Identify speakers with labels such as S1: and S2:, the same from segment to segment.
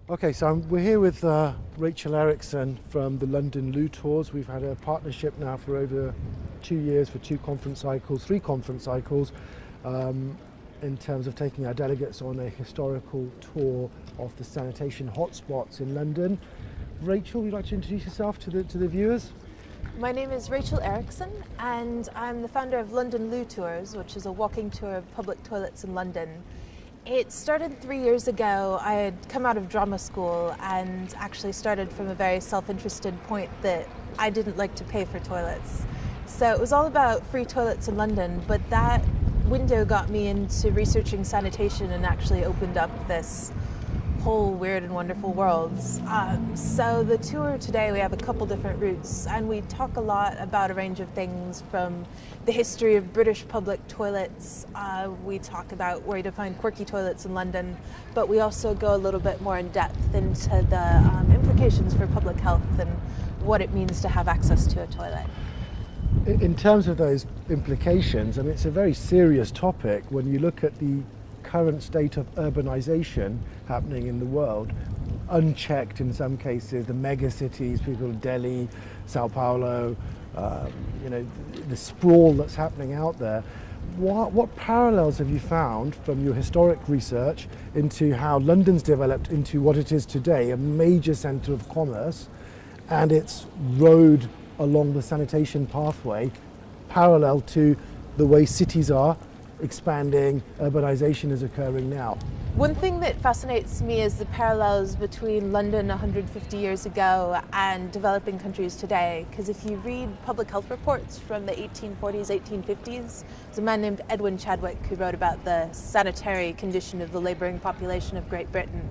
S1: Okay, so we're here with Rachel Erickson from the London Loo Tours. We've had a partnership now for over 2 years for three conference cycles, in terms of taking our delegates on a historical tour of the sanitation hotspots in London. Rachel, would you like to introduce yourself to the viewers?
S2: My name is Rachel Erickson, and I'm the founder of London Loo Tours, which is a walking tour of public toilets in London. It started 3 years ago. I had come out of drama school and actually started from a very self-interested point that I didn't like to pay for toilets. So it was all about free toilets in London, but that window got me into researching sanitation and actually opened up this whole weird and wonderful worlds. So the tour today, we have a couple different routes, and we talk a lot about a range of things from the history of British public toilets. We talk about where to find quirky toilets in London, but we also go a little bit more in depth into the implications for public health and what it means to have access to a toilet.
S1: In terms of those implications, I mean, it's a very serious topic when you look at the current state of urbanization happening in the world, unchecked in some cases, the mega cities, people in Delhi, Sao Paulo, the sprawl that's happening out there. What parallels have you found from your historic research into how London's developed into what it is today, a major centre of commerce, and its road along the sanitation pathway, parallel to the way cities are expanding, urbanization is occurring now?
S2: One thing that fascinates me is the parallels between London 150 years ago and developing countries today. Because if you read public health reports from the 1840s, 1850s, there's a man named Edwin Chadwick who wrote about the sanitary condition of the laboring population of Great Britain.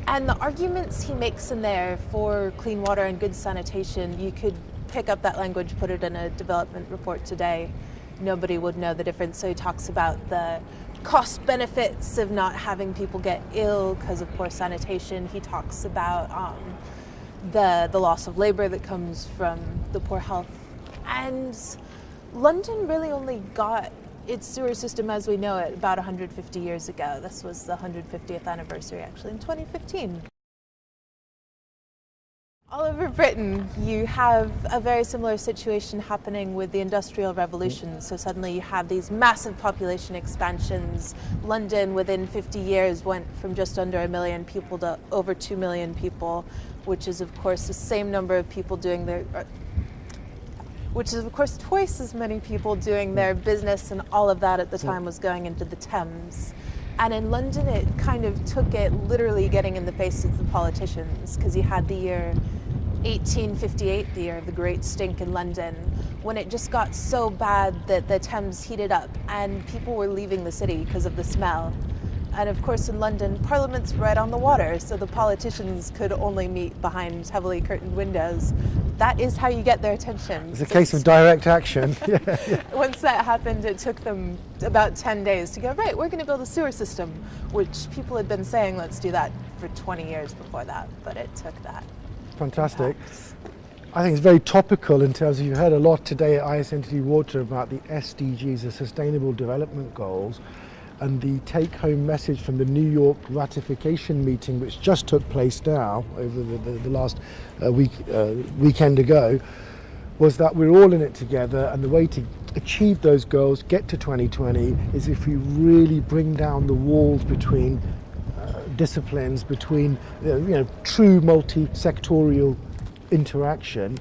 S2: And the arguments he makes in there for clean water and good sanitation, you could pick up that language, put it in a development report today. Nobody would know the difference. So he talks about the cost benefits of not having people get ill because of poor sanitation. He talks about the loss of labor that comes from the poor health. And London really only got its sewer system as we know it about 150 years ago. This was the 150th anniversary actually in 2015. All over Britain, you have a very similar situation happening with the Industrial Revolution. So suddenly you have these massive population expansions. London, within 50 years, went from just under 1 million people to over 2 million people, which is, of course, the same number of people which is, of course, twice as many people doing their business, and all of that at the time was going into the Thames. And in London, it kind of took it literally getting in the face of the politicians, because you had the year 1858, the year of the Great Stink in London, when it just got so bad that the Thames heated up and people were leaving the city because of the smell. And of course in London, Parliament's right on the water, so the politicians could only meet behind heavily curtained windows. That is how you get their attention.
S1: It's a case of direct action. Yeah.
S2: Once that happened, it took them about 10 days to go, right, we're going to build a sewer system, which people had been saying, let's do that for 20 years before that, but it took that.
S1: Fantastic. I think it's very topical in terms of, you've heard a lot today at ISNTD Water about the SDGs, the Sustainable Development Goals, and the take-home message from the New York ratification meeting, which just took place now over the last weekend ago, was that we're all in it together, and the way to achieve those goals, get to 2020, is if we really bring down the walls between disciplines, between true multi-sectorial interaction.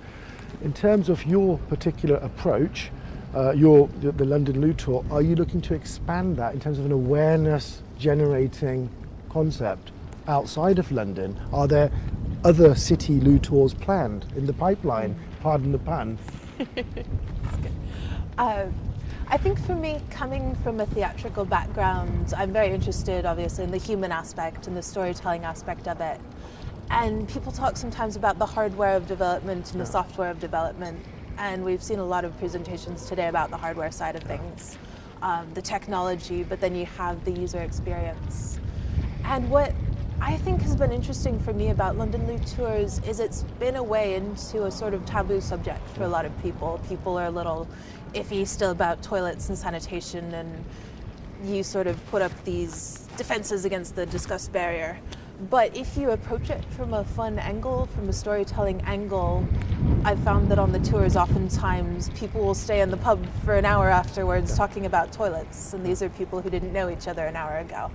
S1: In terms of your particular approach, the London Loo Tour, are you looking to expand that in terms of an awareness generating concept outside of London? Are there other city loo tours planned in the pipeline? Pardon the pun.
S2: I think for me, coming from a theatrical background, I'm very interested obviously in the human aspect and the storytelling aspect of it. And people talk sometimes about the hardware of development and the software of development. And we've seen a lot of presentations today about the hardware side of things, the technology, but then you have the user experience. And what I think has been interesting for me about London Loo Tours is it's been a way into a sort of taboo subject for a lot of people. People are a little iffy still about toilets and sanitation, and you sort of put up these defenses against the discuss barrier. But if you approach it from a fun angle, from a storytelling angle, I've found that on the tours oftentimes people will stay in the pub for an hour afterwards talking about toilets, and these are people who didn't know each other an hour ago.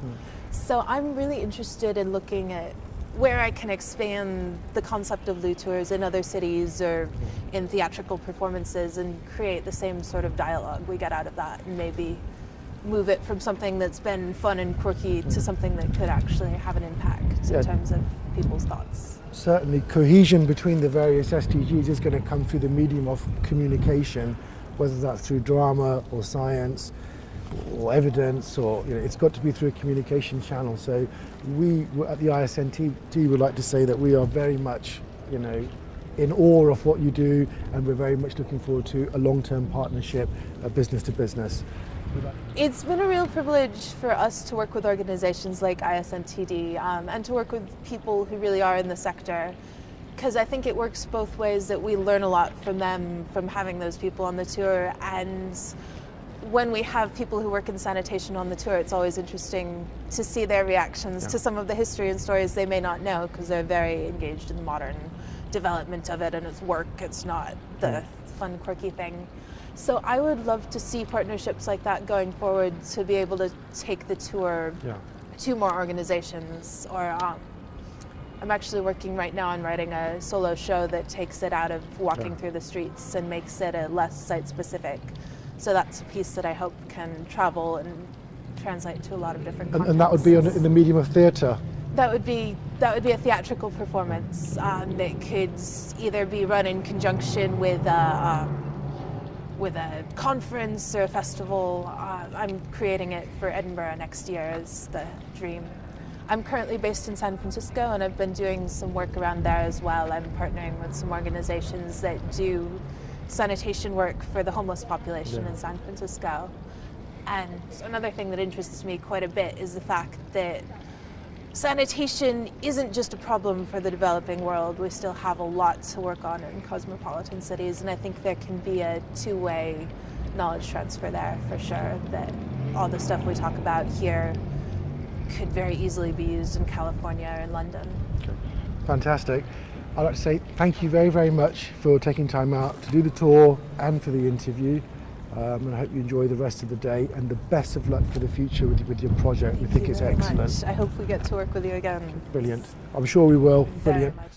S2: So I'm really interested in looking at where I can expand the concept of loo tours in other cities or in theatrical performances and create the same sort of dialogue we get out of that, and maybe move it from something that's been fun and quirky to something that could actually have an impact in terms of people's thoughts.
S1: Certainly, cohesion between the various SDGs is going to come through the medium of communication, whether that's through drama or science or evidence, or it's got to be through a communication channel. So we at the ISNTD would like to say that we are very much, in awe of what you do, and we're very much looking forward to a long-term partnership, business to business.
S2: It's been a real privilege for us to work with organizations like ISNTD and to work with people who really are in the sector, because I think it works both ways, that we learn a lot from them, from having those people on the tour, and when we have people who work in sanitation on the tour, it's always interesting to see their reactions to some of the history and stories they may not know, because they're very engaged in the modern development of it, and it's work, it's not the fun, quirky thing. So I would love to see partnerships like that going forward, to be able to take the tour to more organizations. Or I'm actually working right now on writing a solo show that takes it out of walking through the streets and makes it a less site-specific. So that's a piece that I hope can travel and translate to a lot of different contexts.
S1: And that would be in the medium of theatre?
S2: That would be a theatrical performance that could either be run in conjunction with a conference or a festival. I'm creating it for Edinburgh next year is the dream. I'm currently based in San Francisco, and I've been doing some work around there as well. I'm partnering with some organizations that do sanitation work for the homeless population in San Francisco. And another thing that interests me quite a bit is the fact that sanitation isn't just a problem for the developing world. We still have a lot to work on in cosmopolitan cities, and I think there can be a two-way knowledge transfer there for sure, that all the stuff we talk about here could very easily be used in California or in London.
S1: Okay. Fantastic. I'd like to say thank you very, very much for taking time out to do the tour and for the interview. And I hope you enjoy the rest of the day, and the best of luck for the future with your project. We think it's excellent.
S2: I hope we get to work with you again.
S1: Brilliant. I'm sure we will.
S2: Very
S1: Brilliant.
S2: much.